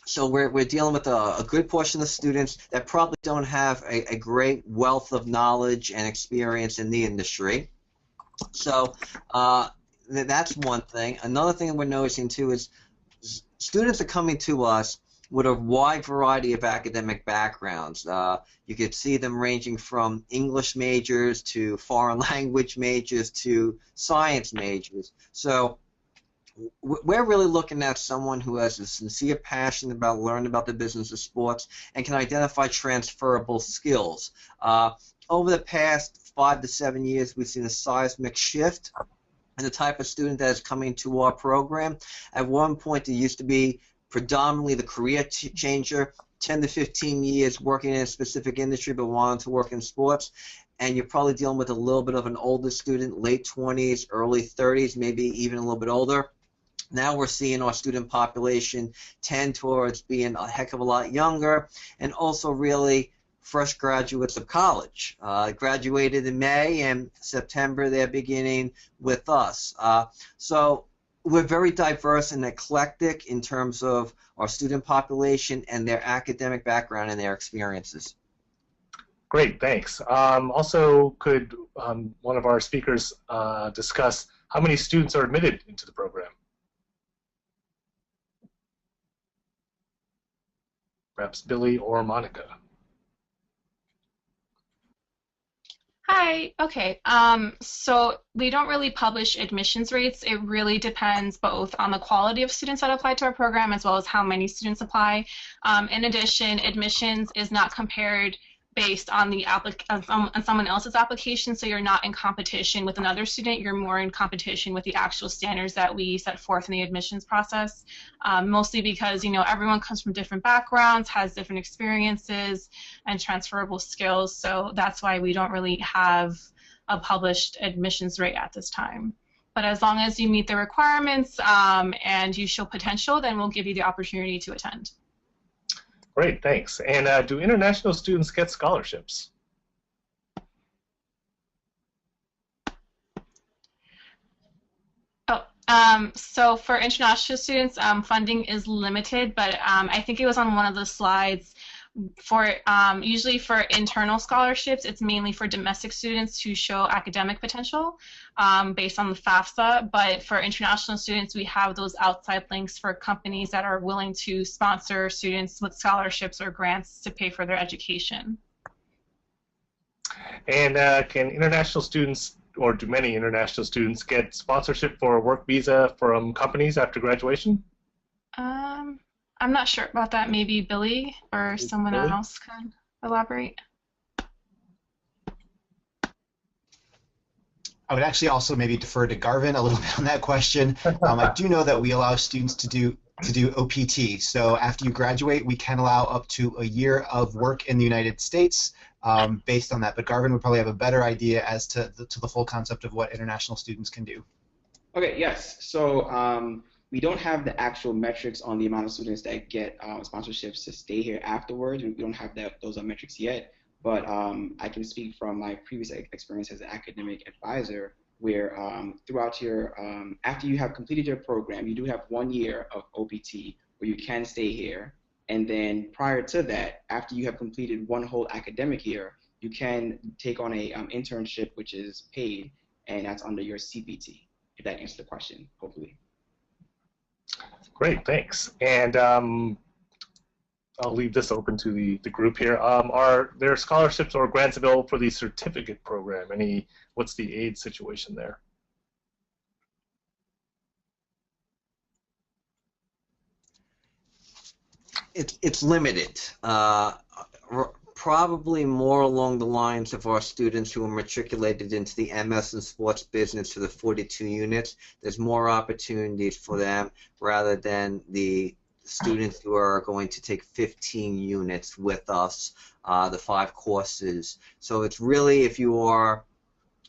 so we're dealing with a good portion of students that probably don't have a great wealth of knowledge and experience in the industry. So that's one thing. Another thing that we're noticing too is students are coming to us with a wide variety of academic backgrounds. You could see them ranging from English majors to foreign language majors to science majors. So we're really looking at someone who has a sincere passion about learning about the business of sports and can identify transferable skills. Over the past 5 to 7 years, we've seen a seismic shift in the type of student that is coming to our program. At one point, it used to be predominantly the career changer, 10 to 15 years working in a specific industry but wanting to work in sports, and you're probably dealing with a little bit of an older student, late 20s, early 30s, maybe even a little bit older. Now we're seeing our student population tend towards being a heck of a lot younger, and also really fresh graduates of college. Graduated in May, and September they're beginning with us. So we're very diverse and eclectic in terms of our student population and their academic background and their experiences. Great, thanks. Also, could one of our speakers discuss how many students are admitted into the program? Perhaps Billy or Monica. Hi. Okay. So we don't really publish admissions rates. It really depends both on the quality of students that apply to our program as well as how many students apply. In addition, admissions is not compared based on on someone else's application, so you're not in competition with another student. You're more in competition with the actual standards that we set forth in the admissions process. Mostly because everyone comes from different backgrounds, has different experiences and transferable skills. So that's why we don't really have a published admissions rate at this time. But as long as you meet the requirements and you show potential, then we'll give you the opportunity to attend. Great, thanks. And do international students get scholarships? So for international students, funding is limited, but I think it was on one of the slides. Usually for internal scholarships, it's mainly for domestic students who show academic potential based on the FAFSA. But for international students, we have those outside links for companies that are willing to sponsor students with scholarships or grants to pay for their education. And can international students, or do many international students, get sponsorship for a work visa from companies after graduation? I'm not sure about that. Maybe Billy or someone else could elaborate. I would actually also maybe defer to Garvin a little bit on that question. I do know that we allow students to do OPT. So after you graduate, we can allow up to a year of work in the United States based on that. But Garvin would probably have a better idea as to the full concept of what international students can do. Okay, yes. So we don't have the actual metrics on the amount of students that get sponsorships to stay here afterwards. We don't have those metrics yet. But I can speak from my previous experience as an academic advisor, where throughout your, after you have completed your program, you do have 1 year of OPT where you can stay here. And then prior to that, after you have completed 1 whole academic year, you can take on a internship which is paid, and that's under your CPT, if that answers the question, hopefully. Great, thanks. And I'll leave this open to the group here. Are there scholarships or grants available for the certificate program? What's the aid situation there? It's limited. Probably more along the lines of our students who are matriculated into the MS and sports business for the 42 units. There's more opportunities for them rather than the students who are going to take 15 units with us, the 5 courses. So it's really, if you are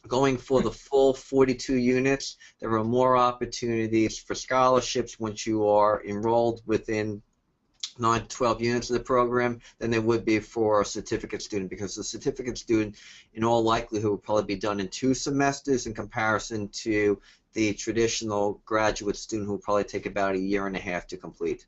going for the full 42 units, there are more opportunities for scholarships once you are enrolled within 9 to 12 units of the program than there would be for a certificate student, because the certificate student in all likelihood will probably be done in 2 semesters in comparison to the traditional graduate student who will probably take about 1.5 years to complete.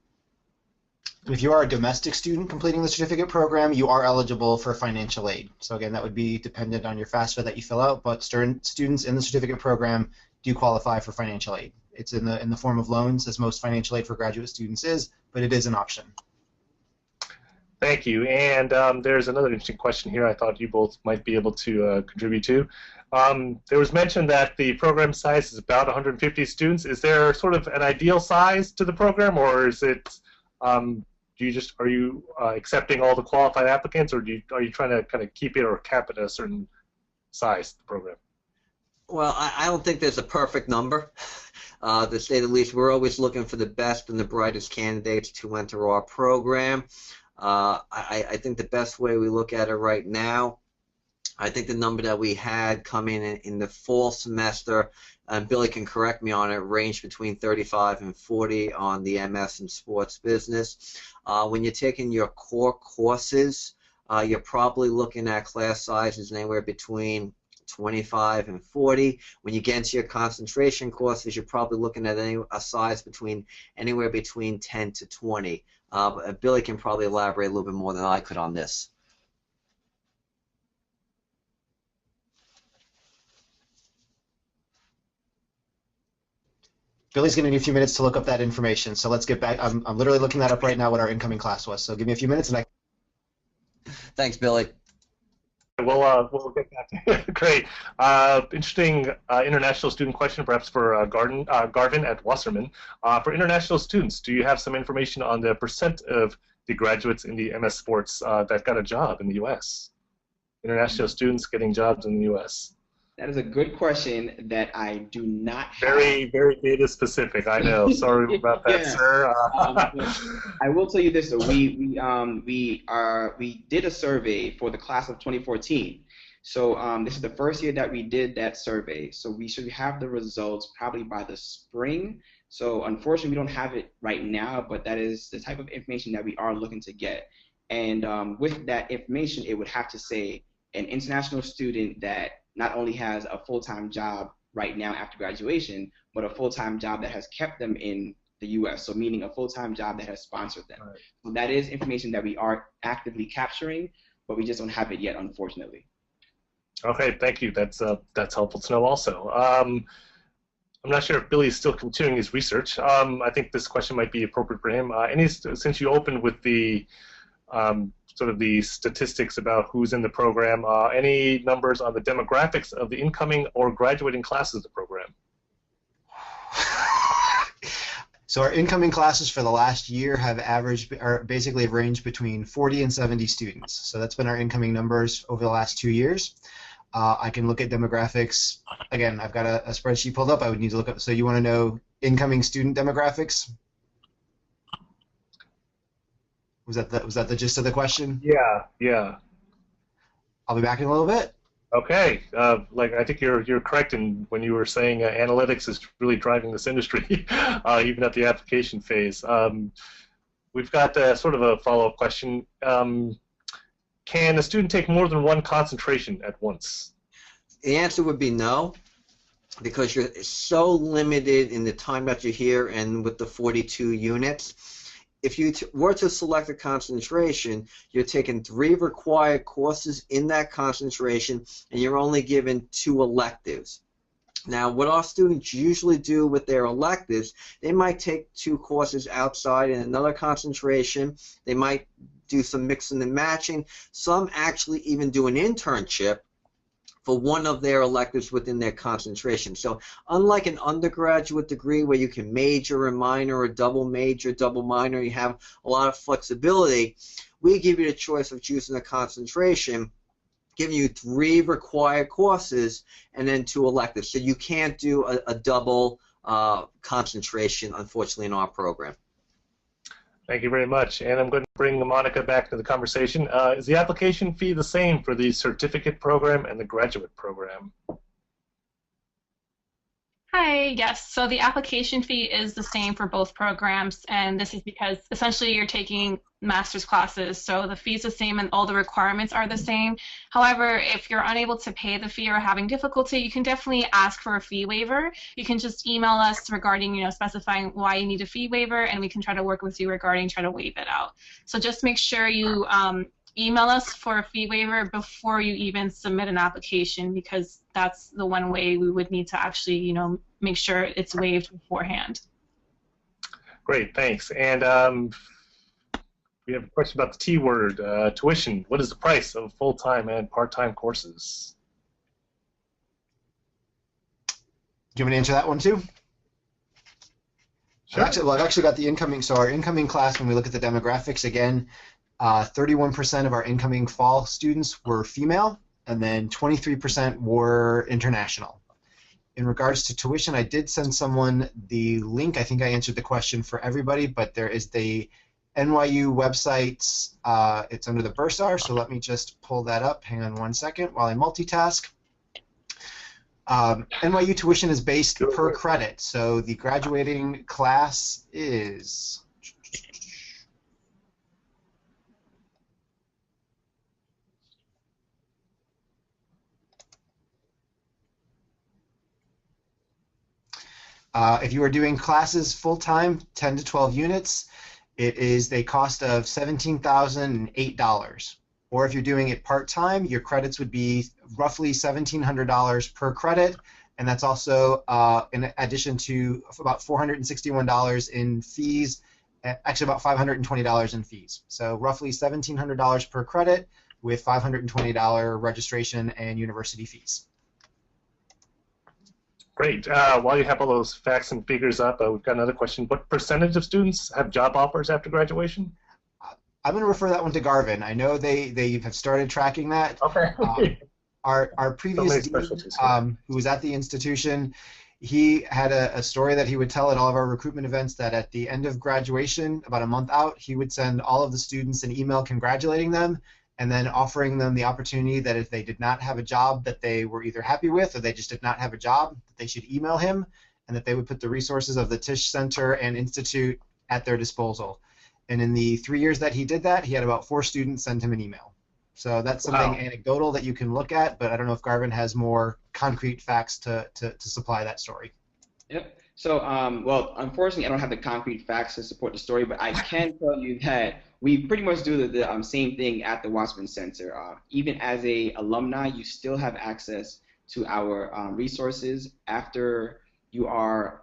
If you are a domestic student completing the certificate program, you are eligible for financial aid. So again, that would be dependent on your FAFSA that you fill out, but students in the certificate program do qualify for financial aid. It's in the form of loans, as most financial aid for graduate students is, but it is an option. Thank you. And there's another interesting question here I thought you both might be able to contribute to. There was mentioned that the program size is about 150 students. Is there sort of an ideal size to the program, or is it are you accepting all the qualified applicants, or are you trying to kind of keep it or cap it at a certain size, the program? Well, I don't think there's a perfect number. To say the least, we're always looking for the best and the brightest candidates to enter our program. I think the best way we look at it right now, I think the number that we had coming in the fall semester, and Billy can correct me on it, ranged between 35 and 40 on the MS and sports business. When you're taking your core courses, you're probably looking at class sizes anywhere between 25 and 40. When you get into your concentration courses, you're probably looking at a size anywhere between 10 to 20. Billy can probably elaborate a little bit more than I could on this. Billy's going to need a few minutes to look up that information, so let's get back. I'm literally looking that up right now, what our incoming class was. So give me a few minutes, and Thanks, Billy. we'll get that. Great. Interesting international student question, perhaps for Garvin at Wasserman. For international students, do you have some information on the percent of the graduates in the MS Sports that got a job in the U.S.? International students getting jobs in the U.S. That is a good question that I do not have. Very, very data specific. I know. Sorry about that, Yeah. sir. I will tell you this though. We did a survey for the class of 2014. So this is the first year that we did that survey. So we should have the results probably by the spring. So unfortunately, we don't have it right now, but that is the type of information that we are looking to get. And with that information, it would have to say an international student that not only has a full-time job right now after graduation, but a full-time job that has kept them in the U.S., so meaning a full-time job that has sponsored them. Right. So that is information that we are actively capturing, but we just don't have it yet, unfortunately. Okay, thank you. That's helpful to know also. I'm not sure if Billy is still continuing his research. I think this question might be appropriate for him. Since you opened with the sort of the statistics about who's in the program, any numbers on the demographics of the incoming or graduating classes of the program? So our incoming classes for the last year have basically ranged between 40 and 70 students. So that's been our incoming numbers over the last 2 years. I can look at demographics. Again, I've got a spreadsheet pulled up. I would need to look up. So you want to know incoming student demographics? Was that the gist of the question? Yeah. I'll be back in a little bit. Okay. I think you're correct when you were saying analytics is really driving this industry, even at the application phase. We've got sort of a follow-up question. Can a student take more than one concentration at once? The answer would be no, because you're so limited in the time that you're here and with the 42 units. If you were to select a concentration, you're taking 3 required courses in that concentration, and you're only given 2 electives. Now, what our students usually do with their electives, they might take 2 courses outside in another concentration. They might do some mixing and matching. Some actually even do an internship for one of their electives within their concentration. So unlike an undergraduate degree where you can major and minor or double major, double minor, you have a lot of flexibility, we give you the choice of choosing a concentration, giving you 3 required courses and then 2 electives. So you can't do a double concentration, unfortunately, in our program. Thank you very much. And I'm going to bring Monica back to the conversation. Is the application fee the same for the certificate program and the graduate program? Hi, yes. So the application fee is the same for both programs, and this is because essentially you're taking master's classes, so the fee is the same and all the requirements are the same. However, if you're unable to pay the fee or having difficulty, you can definitely ask for a fee waiver. You can just email us regarding, specifying why you need a fee waiver, and we can try to work with you regarding try to waive it out. So just make sure you email us for a fee waiver before you even submit an application, because that's the one way we would need to actually, make sure it's waived beforehand. Great, thanks. And we have a question about the T word, tuition. What is the price of full-time and part-time courses? Do you want me to answer that one too? Sure. I've actually got the incoming. So our incoming class, when we look at the demographics again, 31% of our incoming fall students were female, and then 23% were international. In regards to tuition, I did send someone the link. I think I answered the question for everybody, but there is the NYU website. It's under the Bursar, so let me just pull that up. Hang on one second while I multitask. NYU tuition is based per credit, so the graduating class is... if you are doing classes full-time, 10 to 12 units, it is a cost of $17,008. Or if you're doing it part-time, your credits would be roughly $1,700 per credit, and that's also in addition to about $461 in fees, actually about $520 in fees. So roughly $1,700 per credit, with $520 registration and university fees. Great. While you have all those facts and figures up, we've got another question. What percentage of students have job offers after graduation? I'm going to refer that one to Garvin. I know they have started tracking that. Okay. Our previous dean, who was at the institution, he had a story that he would tell at all of our recruitment events that at the end of graduation, about a month out, he would send all of the students an email congratulating them and then offering them the opportunity that if they did not have a job that they were either happy with or they just did not have a job, that they should email him and that they would put the resources of the Tisch Center and Institute at their disposal. And in the 3 years that he did that, he had about 4 students send him an email. So that's something anecdotal that you can look at, but I don't know if Garvin has more concrete facts to supply that story. Yep. So, well, unfortunately, I don't have the concrete facts to support the story, but I can tell you that we pretty much do the same thing at the Wasserman Center. Even as a alumni, you still have access to our resources after you are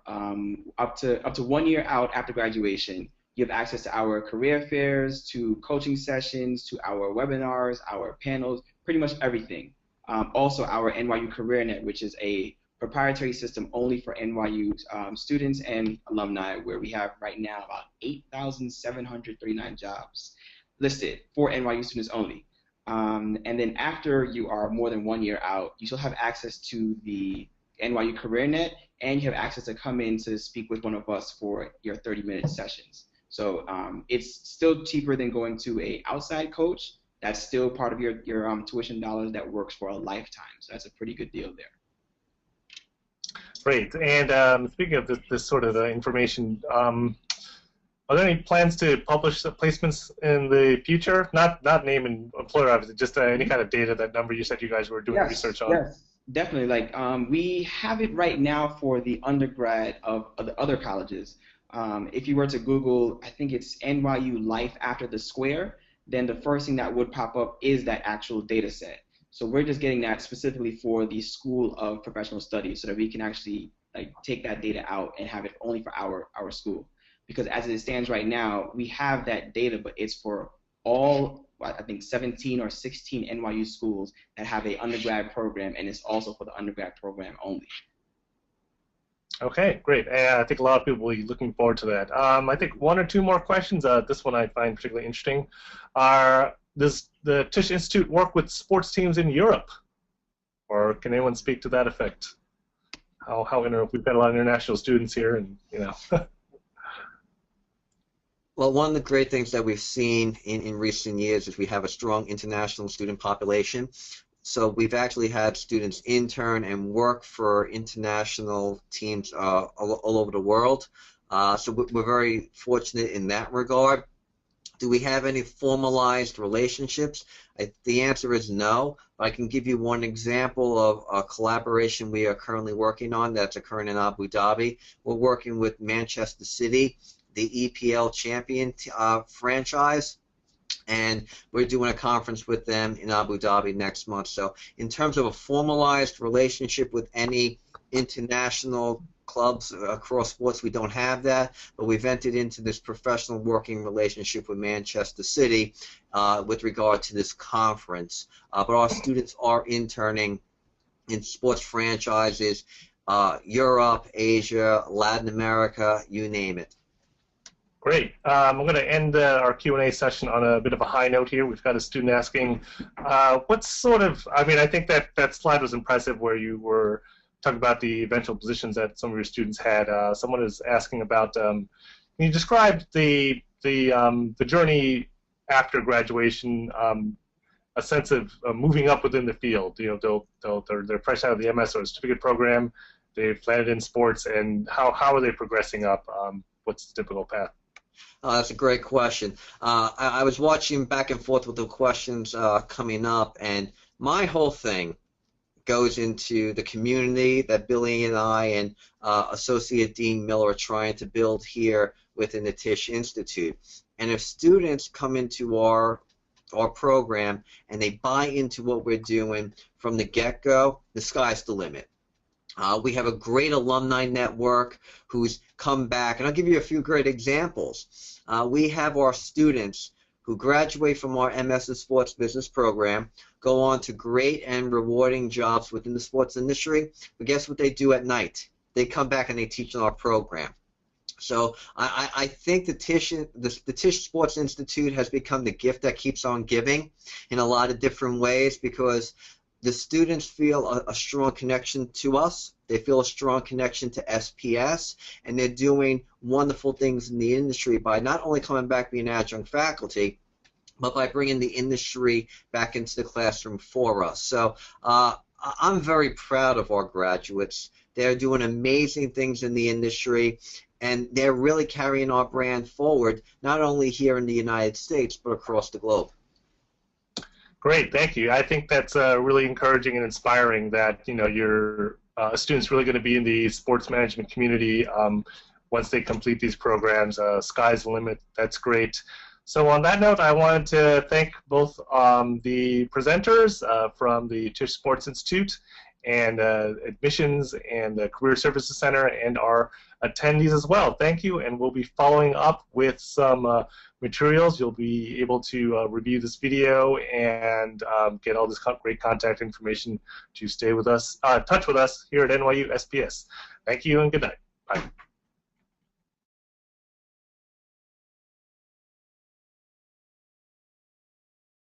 up to 1 year out after graduation. You have access to our career fairs, to coaching sessions, to our webinars, our panels, pretty much everything. Also, our NYU CareerNet, which is a proprietary system only for NYU students and alumni, where we have right now about 8,739 jobs listed for NYU students only. And then after you are more than 1 year out, you still have access to the NYU CareerNet, and you have access to come in to speak with one of us for your 30-minute sessions. So it's still cheaper than going to a outside coach. That's still part of your tuition dollars that works for a lifetime. So that's a pretty good deal there. Great. And speaking of this sort of information, are there any plans to publish the placements in the future? Not name and employer, obviously, just any kind of data, that number you said you guys were doing research on. Yes, definitely. Like we have it right now for the undergrad of the other colleges. If you were to Google, I think it's NYU Life After the Square, then the first thing that would pop up is that actual data set. So we're just getting that specifically for the School of Professional Studies so that we can actually take that data out and have it only for our school. Because as it stands right now, we have that data, but it's for all, I think, 17 or 16 NYU schools that have an undergrad program, and it's also for the undergrad program only. Okay, great. I think a lot of people will be looking forward to that. I think 1 or 2 more questions. This one I find particularly interesting. Does the Tisch Institute work with sports teams in Europe? Or can anyone speak to that effect? We've got a lot of international students here, and you know. Well, one of the great things that we've seen in recent years is we have a strong international student population. So we've actually had students intern and work for international teams all over the world. So we're very fortunate in that regard. Do we have any formalized relationships? The answer is no. But I can give you one example of a collaboration we are currently working on that's occurring in Abu Dhabi. We're working with Manchester City, the EPL champion franchise. And we're doing a conference with them in Abu Dhabi next month. So in terms of a formalized relationship with any international clubs across sports, we don't have that, but we've entered into this professional working relationship with Manchester City with regard to this conference. But our students are interning in sports franchises, Europe, Asia, Latin America, you name it. Great. I'm going to end our Q&A session on a bit of a high note here. We've got a student asking, what sort of, I mean, I think that slide was impressive where you were talking about the eventual positions that some of your students had. Someone is asking about, you described the journey after graduation, a sense of moving up within the field. You know, they're fresh out of the MS or certificate program, they've landed in sports, and how are they progressing up? What's the typical path? Oh, that's a great question. I was watching back and forth with the questions coming up, and my whole thing goes into the community that Billy and I and Associate Dean Miller are trying to build here within the Tisch Institute. And if students come into our program and they buy into what we're doing from the get-go, the sky's the limit. We have a great alumni network who's come back, and I'll give you a few great examples. We have our students who graduate from our MS in Sports Business program, go on to great and rewarding jobs within the sports industry, but guess what they do at night? They come back and they teach in our program. So I think the Tisch Sports Institute has become the gift that keeps on giving in a lot of different ways, because the students feel a strong connection to us. They feel a strong connection to SPS, and they're doing wonderful things in the industry by not only coming back being adjunct faculty, but by bringing the industry back into the classroom for us. So I'm very proud of our graduates. They're doing amazing things in the industry, and they're really carrying our brand forward, not only here in the United States, but across the globe. Great, thank you. I think that's really encouraging and inspiring that your students really going to be in the sports management community once they complete these programs. Sky's the limit. That's great. So on that note, I wanted to thank both the presenters from the Tisch Sports Institute and Admissions and the Career Services Center, and our attendees as well. Thank you, and we'll be following up with some materials. You'll be able to review this video and get all this great contact information to stay with us, touch with us here at NYU SPS. Thank you and good night. Bye.